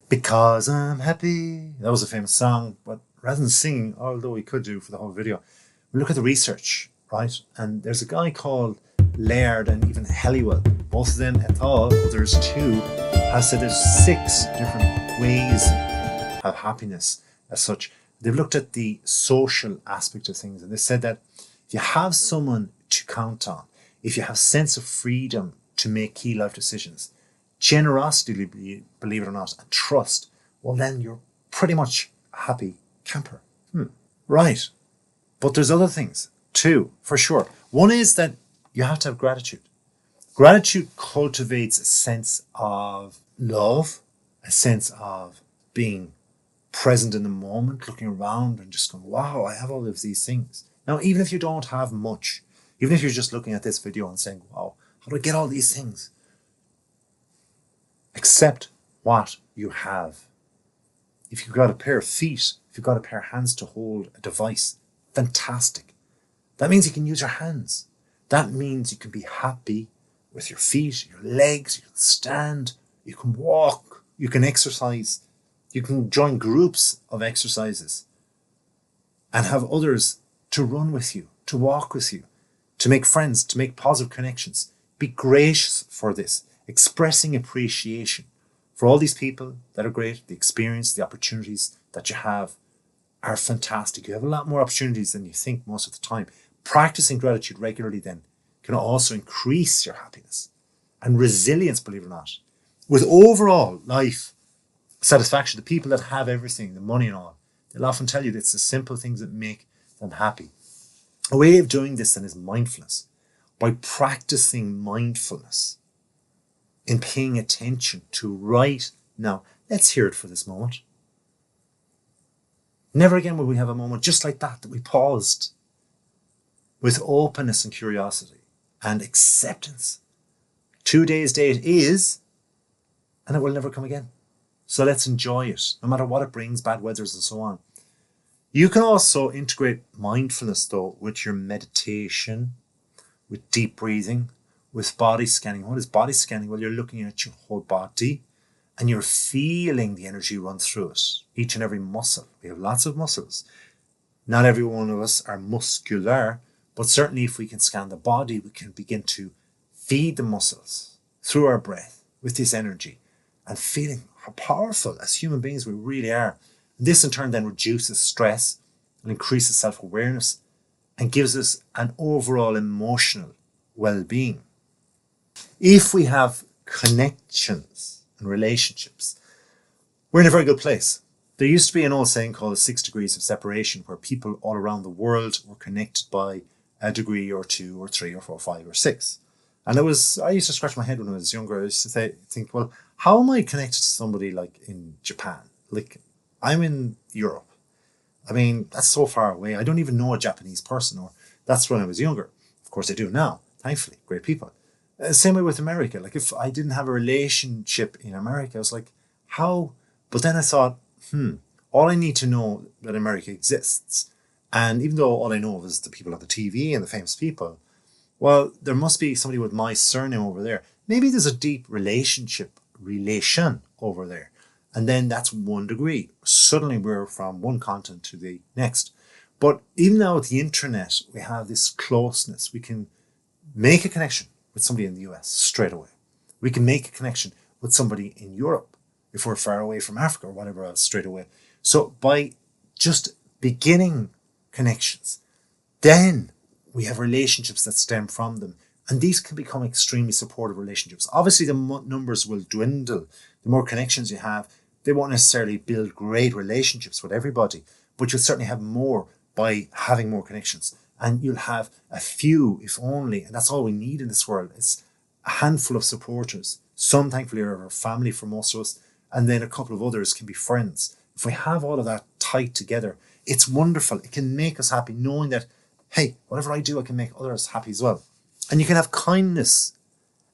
Because I'm happy. That was a famous song, but rather than singing, although we could do for the whole video, we look at the research, right? And there's a guy called Laird and even Helliwell, both of them et al., others too, has said there's 6 different ways to have happiness as such. They've looked at the social aspect of things, and they said that if you have someone to count on, if you have sense of freedom to make key life decisions, generosity, believe it or not, and trust, well, then you're pretty much a happy camper. Right. But there's other things too, for sure. One is that you have to have gratitude. Gratitude cultivates a sense of love, a sense of being present in the moment, looking around and just going, wow, I have all of these things. Now, even if you don't have much, even if you're just looking at this video and saying, wow, how do I get all these things? Accept what you have. If you've got a pair of feet, if you've got a pair of hands to hold a device, fantastic. That means you can use your hands. That means you can be happy with your feet, your legs, you can stand, you can walk, you can exercise, you can join groups of exercises and have others to run with you, to walk with you, to make friends, to make positive connections. Be gracious for this, expressing appreciation for all these people that are great, the experience, the opportunities that you have are fantastic. You have a lot more opportunities than you think most of the time. Practicing gratitude regularly then can also increase your happiness and resilience, believe it or not. With overall life satisfaction, the people that have everything, the money and all, they'll often tell you that it's the simple things that make them happy. A way of doing this then is mindfulness. By practicing mindfulness in paying attention to right now, let's hear it for this moment. Never again will we have a moment just like that we paused with openness and curiosity and acceptance. Today's date is, and it will never come again. So let's enjoy it, no matter what it brings, bad weathers and so on. You can also integrate mindfulness though with your meditation, with deep breathing, with body scanning. What is body scanning? Well, you're looking at your whole body and you're feeling the energy run through it, each and every muscle. We have lots of muscles. Not every one of us are muscular, but certainly if we can scan the body, we can begin to feed the muscles through our breath with this energy and feeling how powerful as human beings we really are. And this in turn then reduces stress and increases self-awareness and gives us an overall emotional well-being. If we have connections and relationships, we're in a very good place. There used to be an old saying called the 6 degrees of separation, where people all around the world were connected by a degree or 2 or 3 or 4 or 5 or 6. And I used to scratch my head when I was younger. I used to think, well, how am I connected to somebody like in Japan? Like, I'm in Europe. I mean, that's so far away. I don't even know a Japanese person, or that's when I was younger. Of course I do now, thankfully, great people. Same way with America. Like, if I didn't have a relationship in America, I was like, how? But then I thought, all I need to know that America exists. And even though all I know of is the people on the TV and the famous people, well, there must be somebody with my surname over there. Maybe there's a deep relation over there. And then that's 1 degree. Suddenly we're from one continent to the next. But even now with the internet, we have this closeness. We can make a connection with somebody in the US straight away. We can make a connection with somebody in Europe if we're far away from Africa or whatever else straight away. So by just beginning connections, then we have relationships that stem from them. And these can become extremely supportive relationships. Obviously, the numbers will dwindle. The more connections you have, they won't necessarily build great relationships with everybody, but you'll certainly have more by having more connections. And you'll have a few, if only, and that's all we need in this world. It's a handful of supporters. Some, thankfully, are our family for most of us, and then a couple of others can be friends. If we have all of that tight together, it's wonderful. It can make us happy knowing that, hey, whatever I do, I can make others happy as well. And you can have kindness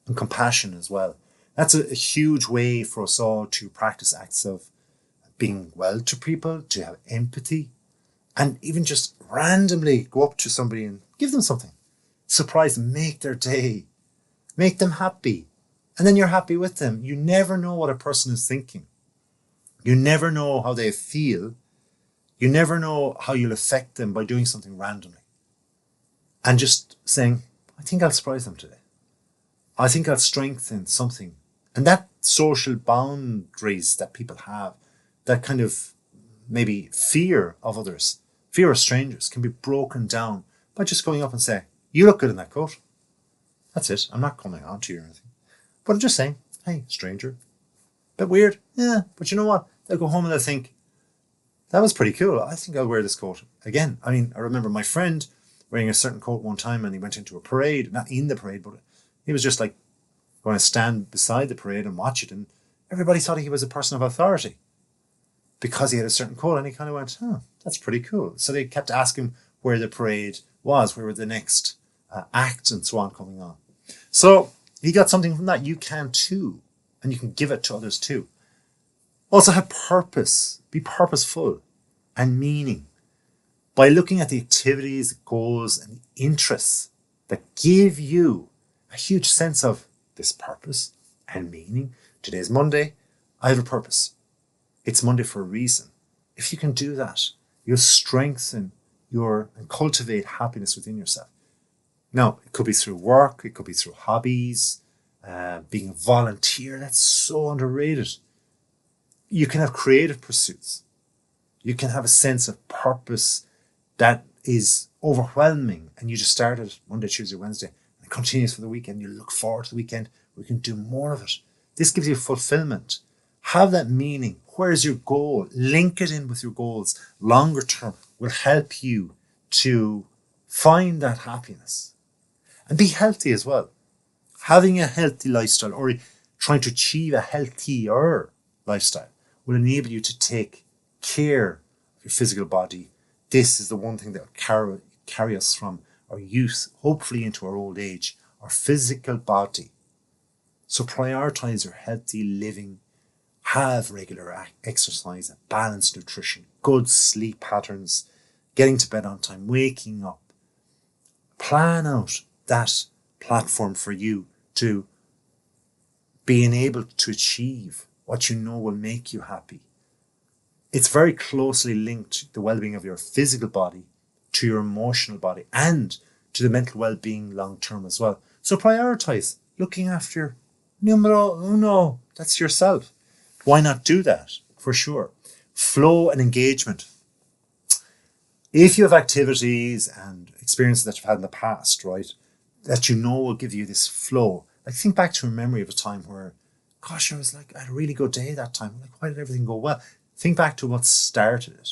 and compassion as well. That's a huge way for us all to practice acts of being well to people, to have empathy, and even just randomly go up to somebody and give them something. Surprise them, make their day, make them happy. And then you're happy with them. You never know what a person is thinking. You never know how they feel. You never know how you'll affect them by doing something randomly. And just saying, I think I'll surprise them today. I think I'll strengthen something. And that social boundaries that people have, that kind of maybe fear of others, fear of strangers, can be broken down by just going up and saying, you look good in that coat. That's it. I'm not coming on to you or anything. But I'm just saying, hey, stranger. Bit weird. Yeah, but you know what? They'll go home and they'll think, that was pretty cool. I think I'll wear this coat again. I mean, I remember my friend wearing a certain coat one time and he went into a parade, not in the parade, but he was just like going to stand beside the parade and watch it. And everybody thought he was a person of authority because he had a certain coat. And he kind of went, that's pretty cool. So they kept asking where the parade was, where were the next acts and so on coming on. So he got something from that. You can too. And you can give it to others too. Also have purpose. Be purposeful and meaning by looking at the activities, goals, and interests that give you a huge sense of this purpose and meaning. Today's Monday. I have a purpose. It's Monday for a reason. If you can do that, you'll strengthen and cultivate happiness within yourself. Now, it could be through work. It could be through hobbies, being a volunteer. That's so underrated. You can have creative pursuits. You can have a sense of purpose that is overwhelming and you just start it Monday, Tuesday, Wednesday and it continues for the weekend. You look forward to the weekend. We can do more of it. This gives you fulfillment. Have that meaning. Where's your goal? Link it in with your goals. Longer term will help you to find that happiness and be healthy as well. Having a healthy lifestyle or trying to achieve a healthier lifestyle will enable you to take care of your physical body. This is the one thing that will carry us from our youth, hopefully into our old age, our physical body. So prioritize your healthy living, have regular exercise, a balanced nutrition, good sleep patterns, getting to bed on time, waking up. Plan out that platform for you to being able to achieve what you know will make you happy. It's very closely linked to the well-being of your physical body, to your emotional body, and to the mental well-being long-term as well. So prioritize looking after your numero uno. That's yourself. Why not do that? For sure. Flow and engagement. If you have activities and experiences that you've had in the past, right, that you know will give you this flow, like think back to a memory of a time where, gosh, I had a really good day that time. Like, why did everything go well? Think back to what started it.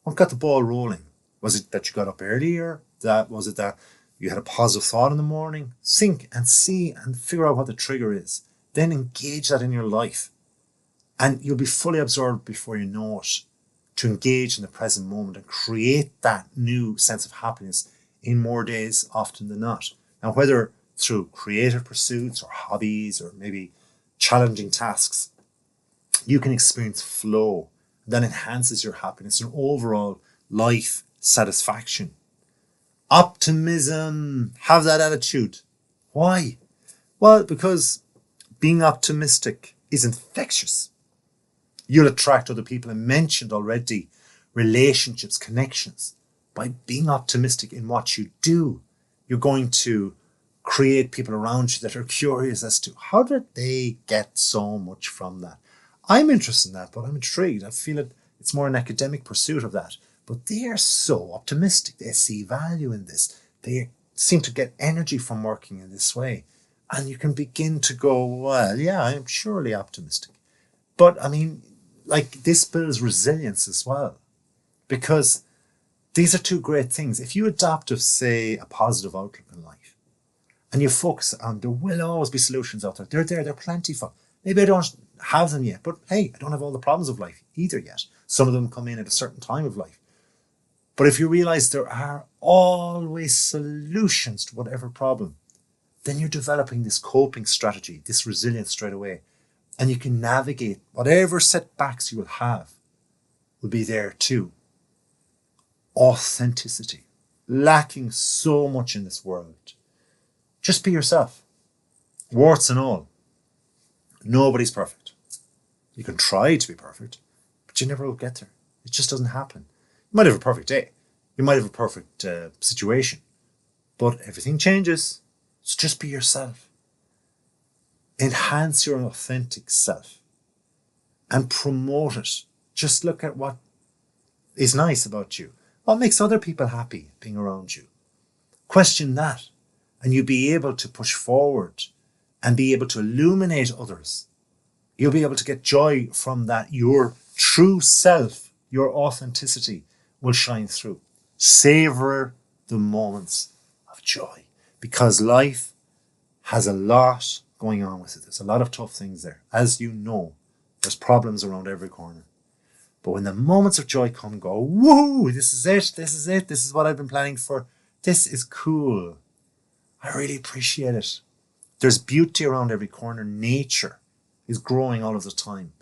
What got the ball rolling? Was it that you got up earlier? Was it that you had a positive thought in the morning? Think and see and figure out what the trigger is. Then engage that in your life. And you'll be fully absorbed before you know it to engage in the present moment and create that new sense of happiness in more days often than not. Now, whether through creative pursuits or hobbies or maybe challenging tasks, you can experience flow that enhances your happiness and overall life satisfaction. Optimism. Have that attitude. Why? Well, because being optimistic is infectious. You'll attract other people. I mentioned already relationships, connections. By being optimistic in what you do, you're going to create people around you that are curious as to how did they get so much from that. I'm interested in that, but I'm intrigued. I feel it's more an academic pursuit of that. But they are so optimistic. They see value in this. They seem to get energy from working in this way. And you can begin to go, well, yeah, I'm surely optimistic. But I mean, like this builds resilience as well. Because these are two great things. If you adopt, say, a positive outlook in life, and you focus on there will always be solutions out there. They're plentiful. Maybe I don't have them yet, but hey, I don't have all the problems of life either yet. Some of them come in at a certain time of life. But if you realize there are always solutions to whatever problem, then you're developing this coping strategy, this resilience straight away. And you can navigate whatever setbacks you will have will be there too. Authenticity. Lacking so much in this world. Just be yourself. Warts and all. Nobody's perfect. You can try to be perfect, but you never will get there. It just doesn't happen. You might have a perfect day. You might have a perfect situation, but everything changes. So just be yourself. Enhance your authentic self and promote it. Just look at what is nice about you. What makes other people happy being around you? Question that, and you'll be able to push forward and be able to illuminate others. You'll be able to get joy from that. Your true self, your authenticity will shine through. Savor the moments of joy, because life has a lot going on with it. There's a lot of tough things there. As you know, there's problems around every corner. But when the moments of joy come, go, woo, this is it, this is it, this is what I've been planning for. This is cool. I really appreciate it. There's beauty around every corner. Nature is growing all of the time.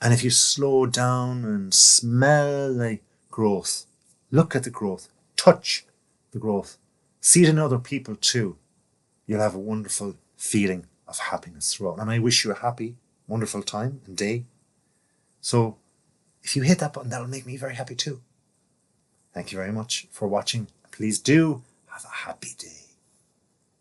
And if you slow down and smell the growth, look at the growth, touch the growth, see it in other people too, you'll have a wonderful feeling of happiness throughout. And I wish you a happy, wonderful time and day. So if you hit that button, that'll make me very happy too. Thank you very much for watching. Please do have a happy day.